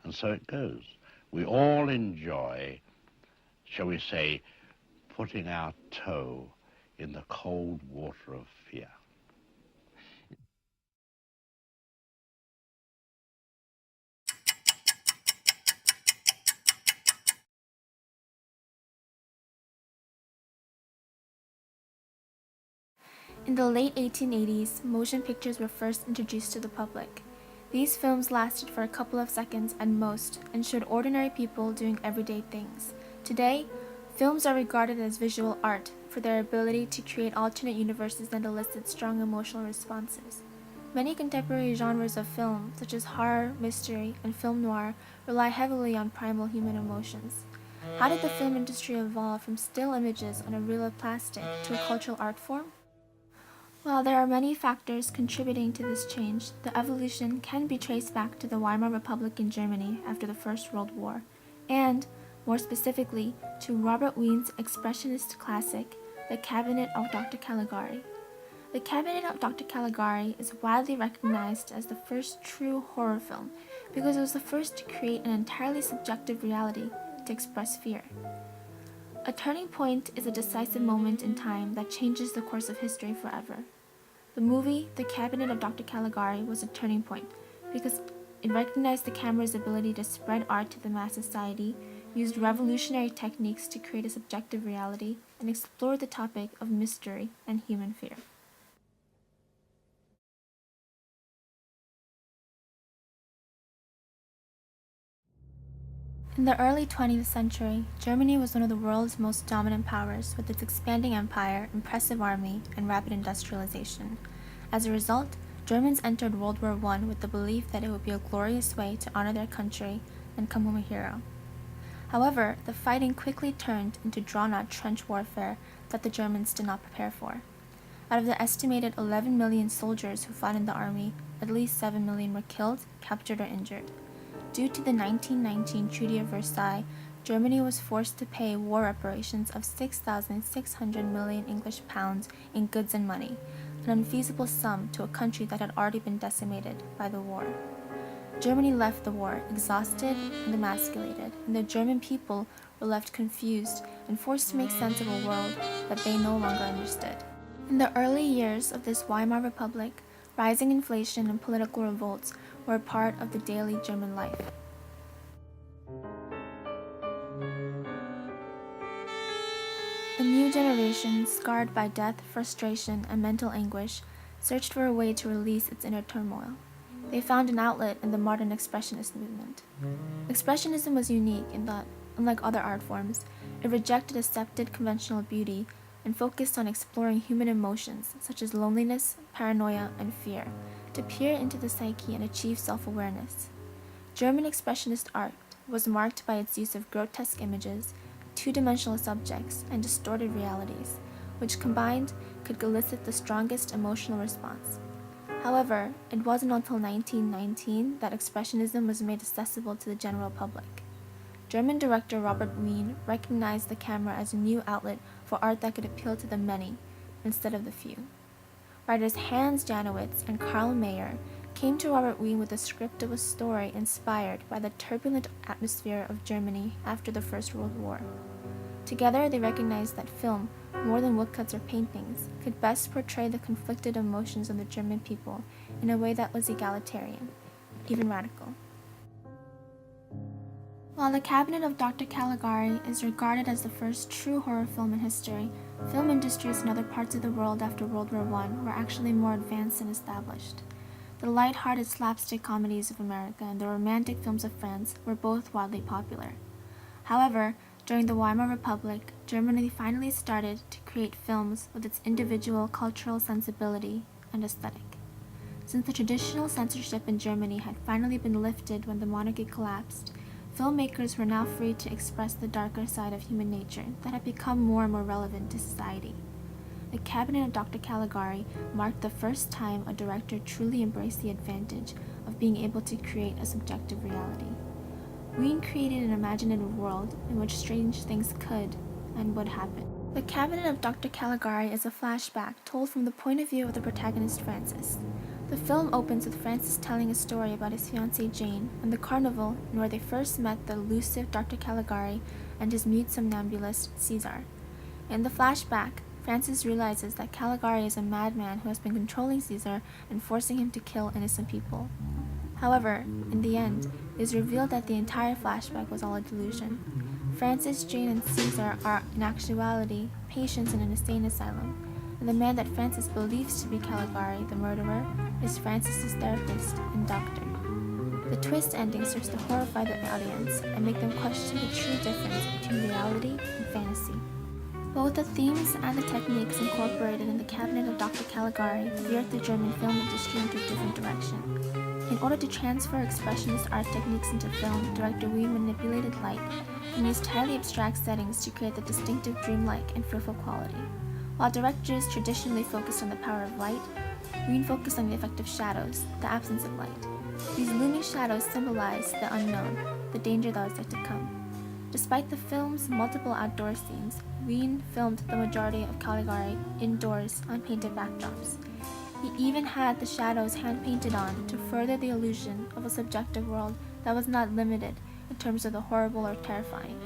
And so it goes. We all enjoy, shall we say, putting our toe in the cold water of fear. In the late 1880s, motion pictures were first introduced to the public. These films lasted for a couple of seconds at most and showed ordinary people doing everyday things. Today, films are regarded as visual art for their ability to create alternate universes that elicit strong emotional responses. Many contemporary genres of film, such as horror, mystery, and film noir, rely heavily on primal human emotions. How did the film industry evolve from still images on a reel of plastic to a cultural art form? While there are many factors contributing to this change, the evolution can be traced back to the Weimar Republic in Germany after the First World War, and, more specifically, to Robert Wiene's expressionist classic, The Cabinet of Dr. Caligari. The Cabinet of Dr. Caligari is widely recognized as the first true horror film because it was the first to create an entirely subjective reality to express fear. A turning point is a decisive moment in time that changes the course of history forever. The movie, The Cabinet of Dr. Caligari, was a turning point because it recognized the camera's ability to spread art to the mass society, used revolutionary techniques to create a subjective reality, and explored the topic of mystery and human fear. In the early 20th century, Germany was one of the world's most dominant powers with its expanding empire, impressive army, and rapid industrialization. As a result, Germans entered World War I with the belief that it would be a glorious way to honor their country and come home a hero. However, the fighting quickly turned into drawn-out trench warfare that the Germans did not prepare for. Out of the estimated 11 million soldiers who fought in the army, at least 7 million were killed, captured, or injured. Due to the 1919 Treaty of Versailles, Germany was forced to pay war reparations of 6,600 million English pounds in goods and money, an unfeasible sum to a country that had already been decimated by the war. Germany left the war exhausted and emasculated, and the German people were left confused and forced to make sense of a world that they no longer understood. In the early years of this Weimar Republic, rising inflation and political revolts were a part of the daily German life. A new generation, scarred by death, frustration, and mental anguish, searched for a way to release its inner turmoil. They found an outlet in the modern expressionist movement. Expressionism was unique in that, unlike other art forms, it rejected accepted conventional beauty and focused on exploring human emotions such as loneliness, paranoia, and fear, to peer into the psyche and achieve self-awareness. German expressionist art was marked by its use of grotesque images, two-dimensional subjects, and distorted realities, which combined could elicit the strongest emotional response. However, it wasn't until 1919 that expressionism was made accessible to the general public. German director Robert Wiene recognized the camera as a new outlet for art that could appeal to the many instead of the few. Writers Hans Janowitz and Karl Mayer came to Robert Wiene with a script of a story inspired by the turbulent atmosphere of Germany after the First World War. Together, they recognized that film, more than woodcuts or paintings, could best portray the conflicted emotions of the German people in a way that was egalitarian, even radical. While The Cabinet of Dr. Caligari is regarded as the first true horror film in history, film industries in other parts of the world after World War I were actually more advanced and established. The light-hearted slapstick comedies of America and the romantic films of France were both widely popular. However, during the Weimar Republic, Germany finally started to create films with its individual cultural sensibility and aesthetic. Since the traditional censorship in Germany had finally been lifted when the monarchy collapsed, filmmakers were now free to express the darker side of human nature that had become more and more relevant to society. The Cabinet of Dr. Caligari marked the first time a director truly embraced the advantage of being able to create a subjective reality. Wiene created an imaginative world in which strange things could and would happen. The Cabinet of Dr. Caligari is a flashback told from the point of view of the protagonist Francis. The film opens with Francis telling a story about his fiancée Jane and the carnival and where they first met the elusive Dr. Caligari and his mute somnambulist Caesar. In the flashback, Francis realizes that Caligari is a madman who has been controlling Caesar and forcing him to kill innocent people. However, in the end, it is revealed that the entire flashback was all a delusion. Francis, Jane, and Caesar are, in actuality, patients in an insane asylum, and the man that Francis believes to be Caligari, the murderer, is Francis's therapist and doctor. The twist ending serves to horrify the audience and make them question the true difference between reality and fantasy. Both the themes and the techniques incorporated in the cabinet of Dr. Caligari veered the German film industry into a different direction. In order to transfer expressionist art techniques into film, director Wien manipulated light and used highly abstract settings to create the distinctive dreamlike and fearful quality. While directors traditionally focused on the power of light, Wien focused on the effect of shadows, the absence of light. These looming shadows symbolize the unknown, the danger that was yet to come. Despite the film's multiple outdoor scenes, Wien filmed the majority of Caligari indoors on painted backdrops. He even had the shadows hand-painted on to further the illusion of a subjective world that was not limited in terms of the horrible or terrifying.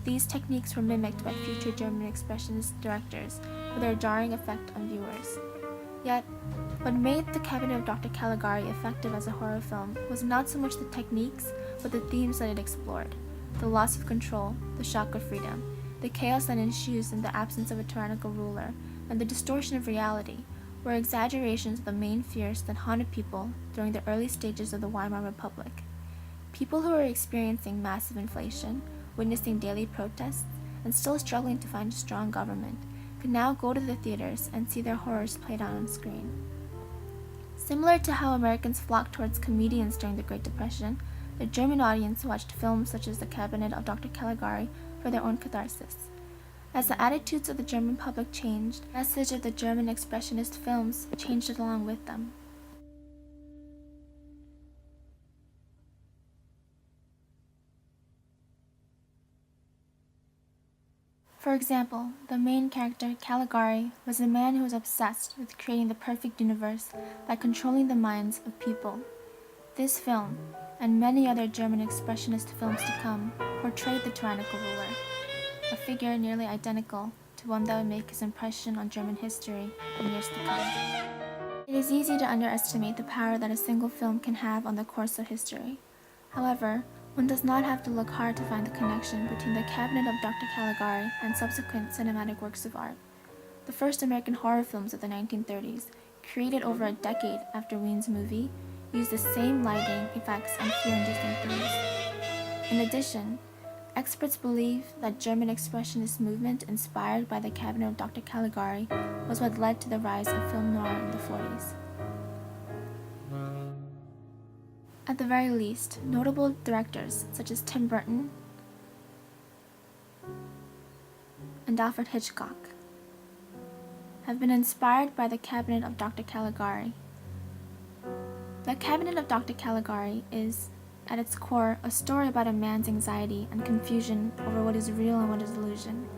These techniques were mimicked by future German expressionist directors for their jarring effect on viewers. Yet, what made The Cabinet of Dr. Caligari effective as a horror film was not so much the techniques, but the themes that it explored: the loss of control, the shock of freedom, the chaos that ensues in the absence of a tyrannical ruler, and the distortion of reality, were exaggerations of the main fears that haunted people during the early stages of the Weimar Republic. People who were experiencing massive inflation, witnessing daily protests, and still struggling to find a strong government, could now go to the theaters and see their horrors played out on screen. Similar to how Americans flocked towards comedians during the Great Depression, the German audience watched films such as The Cabinet of Dr. Caligari for their own catharsis. As the attitudes of the German public changed, the message of the German expressionist films changed along with them. For example, the main character, Caligari, was a man who was obsessed with creating the perfect universe by controlling the minds of people. This film, and many other German expressionist films to come, portrayed the tyrannical ruler, a figure nearly identical to one that would make his impression on German history in years to come. It is easy to underestimate the power that a single film can have on the course of history. However, one does not have to look hard to find the connection between The Cabinet of Dr. Caligari and subsequent cinematic works of art. The first American horror films of the 1930s, created over a decade after Wien's movie, used the same lighting, effects, and fear-inducing themes. In addition, experts believe that German expressionist movement inspired by The Cabinet of Dr. Caligari was what led to the rise of film noir in the 40s. At the very least, notable directors such as Tim Burton and Alfred Hitchcock have been inspired by The Cabinet of Dr. Caligari. The Cabinet of Dr. Caligari is, at its core, a story about a man's anxiety and confusion over what is real and what is illusion.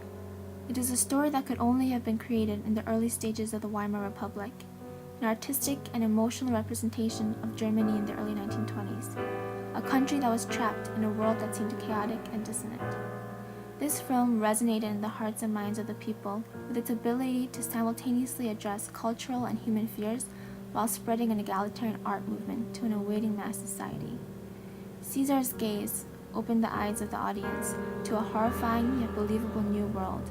It is a story that could only have been created in the early stages of the Weimar Republic, an artistic and emotional representation of Germany in the early 1920s, a country that was trapped in a world that seemed chaotic and dissonant. This film resonated in the hearts and minds of the people with its ability to simultaneously address cultural and human fears while spreading an egalitarian art movement to an awaiting mass society. Caesar's gaze opened the eyes of the audience to a horrifying yet believable new world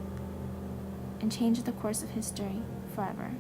and changed the course of history forever.